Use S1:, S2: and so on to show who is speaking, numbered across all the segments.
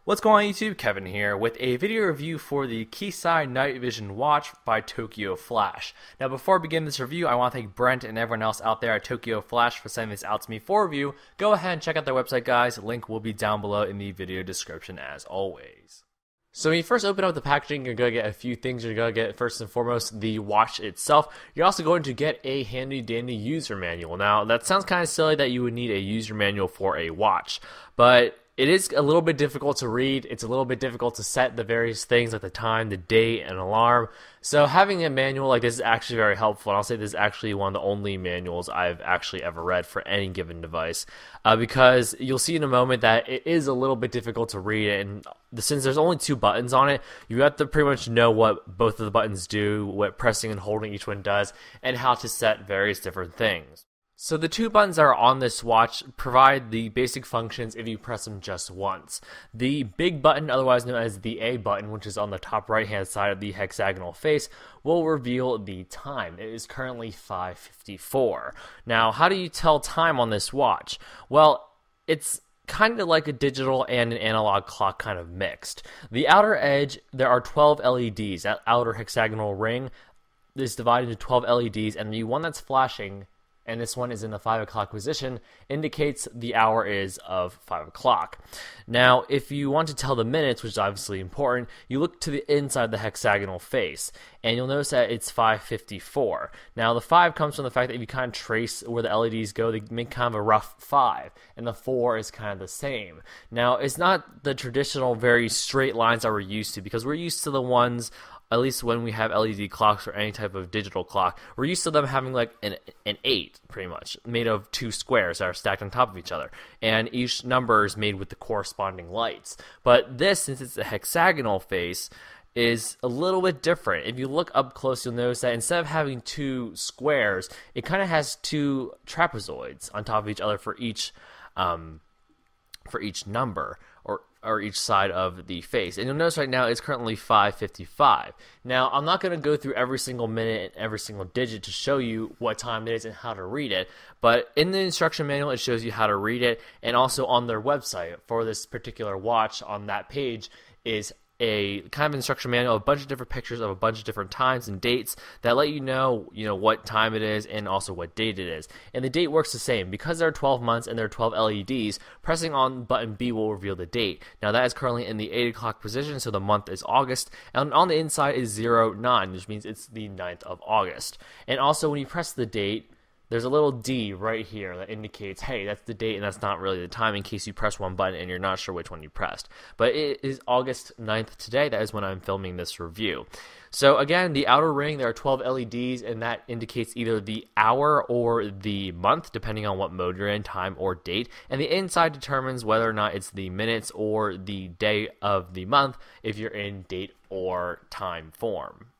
S1: What's going on YouTube? Kevin here with a video review for the Kisai Night Vision Watch by Tokyo Flash. Now before I begin this review, I want to thank Brent and everyone else out there at Tokyo Flash for sending this out to me for review. Go ahead and check out their website, guys. Link will be down below in the video description as always. So when you first open up the packaging, you're going to get a few things. You're going to get, first and foremost, the watch itself. You're also going to get a handy-dandy user manual. Now, that sounds kind of silly that you would need a user manual for a watch, but it is a little bit difficult to read. It's a little bit difficult to set the various things like the time, the date, and alarm. So having a manual like this is actually very helpful. And I'll say this is actually one of the only manuals I've actually ever read for any given device. Because you'll see in a moment that it is a little bit difficult to read. And since there's only two buttons on it, you have to pretty much know what both of the buttons do, what pressing and holding each one does, and how to set various different things. So the two buttons that are on this watch provide the basic functions if you press them just once. The big button, otherwise known as the A button, which is on the top right hand side of the hexagonal face, will reveal the time. It is currently 5:54. Now, how do you tell time on this watch? Well, it's kind of like a digital and an analog clock kind of mixed. The outer edge, there are 12 LEDs. That outer hexagonal ring is divided into 12 LEDs, and the one that's flashing, and this one is in the 5 o'clock position, indicates the hour is of 5 o'clock. Now, if you want to tell the minutes, which is obviously important, you look to the inside of the hexagonal face, and you'll notice that it's 5:54. Now, the 5 comes from the fact that if you kind of trace where the LEDs go, they make kind of a rough 5, and the 4 is kind of the same. Now, it's not the traditional very straight lines that we're used to, because we're used to the ones, at least when we have LED clocks or any type of digital clock, we're used to them having like an 8, pretty much, made of two squares that are stacked on top of each other. And each number is made with the corresponding lights. But this, since it's a hexagonal face, is a little bit different. If you look up close, you'll notice that instead of having two squares, it kind of has two trapezoids on top of each other for each number, or each side of the face. And you'll notice right now it's currently 5:55. Now, I'm not going to go through every single minute and every single digit to show you what time it is and how to read it, but in the instruction manual it shows you how to read it, and also on their website for this particular watch on that page is a kind of instruction manual, a bunch of different pictures of a bunch of different times and dates that let you know what time it is and also what date it is. And the date works the same. Because there are 12 months and there are 12 LEDs, pressing on button B will reveal the date. Now that is currently in the 8 o'clock position, so the month is August, and on the inside is 09, which means it's the 9th of August. And also when you press the date, there's a little D right here that indicates, hey, that's the date and that's not really the time, in case you press one button and you're not sure which one you pressed. But it is August 9th today. That is when I'm filming this review. So again, the outer ring, there are 12 LEDs, and that indicates either the hour or the month, depending on what mode you're in, time or date. And the inside determines whether or not it's the minutes or the day of the month if you're in date or time form.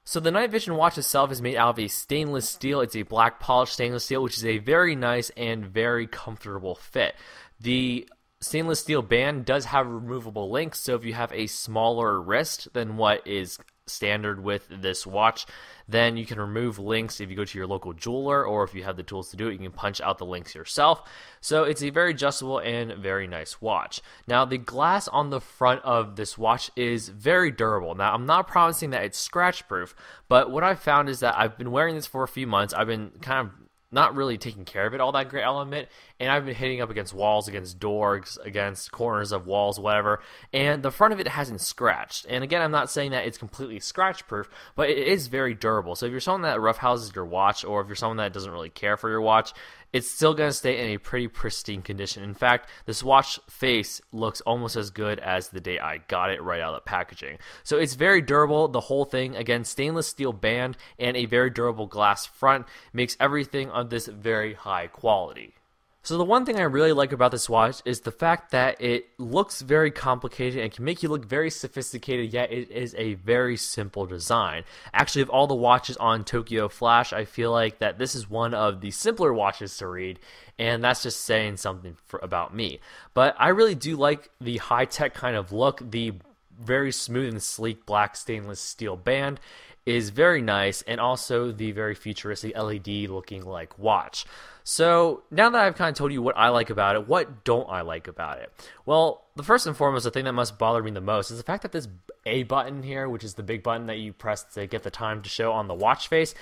S1: So the Night Vision watch itself is made out of a stainless steel. It's a black polished stainless steel, which is a very nice and very comfortable fit. The stainless steel band does have removable links, so if you have a smaller wrist than what is standard with this watch, then you can remove links if you go to your local jeweler, or if you have the tools to do it, you can punch out the links yourself. So it's a very adjustable and very nice watch. Now, the glass on the front of this watch is very durable. Now, I'm not promising that it's scratch proof, but what I've found is that I've been wearing this for a few months. I've been kind of not really taking care of it all that great, I'll admit, and I've been hitting up against walls, against doors, against corners of walls, whatever, and the front of it hasn't scratched. And again, I'm not saying that it's completely scratch proof, but it is very durable. So if you're someone that roughhouses your watch, or if you're someone that doesn't really care for your watch, it's still going to stay in a pretty pristine condition. In fact, this watch face looks almost as good as the day I got it right out of the packaging. So it's very durable, the whole thing. Again, stainless steel band and a very durable glass front makes everything of this very high quality. So the one thing I really like about this watch is the fact that it looks very complicated and can make you look very sophisticated, yet it is a very simple design. Actually, of all the watches on Tokyo Flash, I feel like that this is one of the simpler watches to read, and that's just saying something about me. But I really do like the high-tech kind of look, the very smooth and sleek black stainless steel band. is very nice, and also the very futuristic LED looking like watch. So now that I've kind of told you what I like about it, what don't I like about it? Well, the first and foremost, the thing that must bother me the most is the fact that this A button here, which is the big button that you press to get the time to show on the watch face,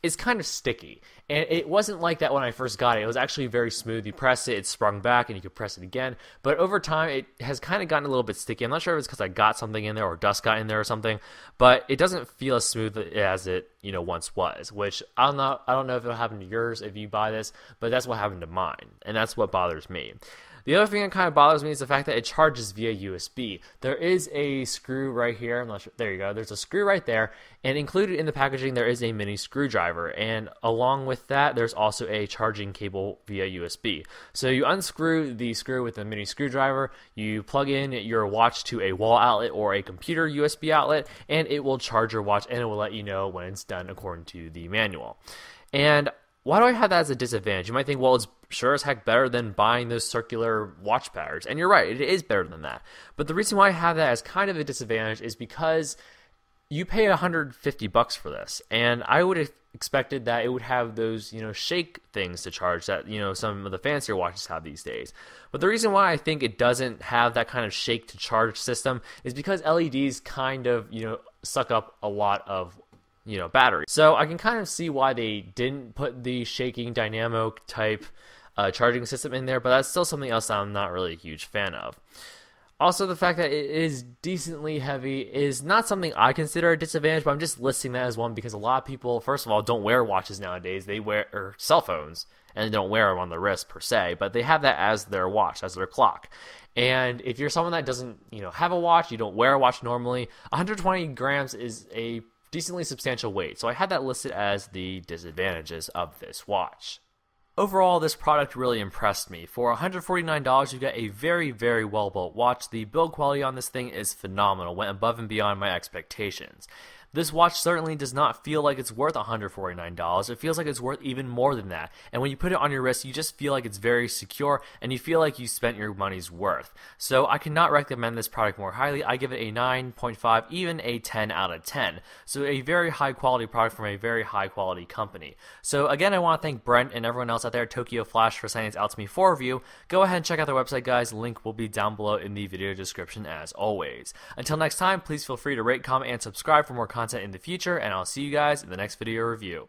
S1: is kind of sticky. And it wasn't like that when I first got it. It was actually very smooth. You press it, it sprung back, and you could press it again. But over time, it has kind of gotten a little bit sticky. I'm not sure if it's because I got something in there or dust got in there or something, but it doesn't feel as smooth as it, once was, which I don't know if it'll happen to yours if you buy this, but that's what happened to mine, and that's what bothers me. The other thing that kind of bothers me is the fact that it charges via USB. There is a screw right here. I'm not sure. There you go. There's a screw right there. And included in the packaging, there is a mini screwdriver. And along with that, there's also a charging cable via USB. So you unscrew the screw with the mini screwdriver, you plug in your watch to a wall outlet or a computer USB outlet, and it will charge your watch, and it will let you know when it's done according to the manual. And why do I have that as a disadvantage? You might think, well, it's sure as heck better than buying those circular watch patterns. And you're right, it is better than that. But the reason why I have that as kind of a disadvantage is because you pay $150 for this. And I would have expected that it would have those, shake things to charge that, some of the fancier watches have these days. But the reason why I think it doesn't have that kind of shake to charge system is because LEDs kind of, suck up a lot of battery. So I can kind of see why they didn't put the shaking dynamo type charging system in there, but that's still something else that I'm not really a huge fan of. Also, the fact that it is decently heavy is not something I consider a disadvantage, but I'm just listing that as one because a lot of people, first of all, don't wear watches nowadays. They wear cell phones, and they don't wear them on the wrist per se, but they have that as their watch, as their clock. And if you're someone that doesn't, have a watch, you don't wear a watch normally, 120 grams is a decently substantial weight. So I had that listed as the disadvantages of this watch. Overall, this product really impressed me. For $149, you get a very, very well-built watch. The build quality on this thing is phenomenal, went above and beyond my expectations. This watch certainly does not feel like it's worth $149. It feels like it's worth even more than that. And when you put it on your wrist, you just feel like it's very secure and you feel like you spent your money's worth. So I cannot recommend this product more highly. I give it a 9.5, even a 10 out of 10. So a very high quality product from a very high quality company. So again, I want to thank Brent and everyone else out there at Tokyo Flash for sending this out to me for review. Go ahead and check out their website, guys. Link will be down below in the video description as always. Until next time, please feel free to rate, comment, and subscribe for more content in the future, and I'll see you guys in the next video review.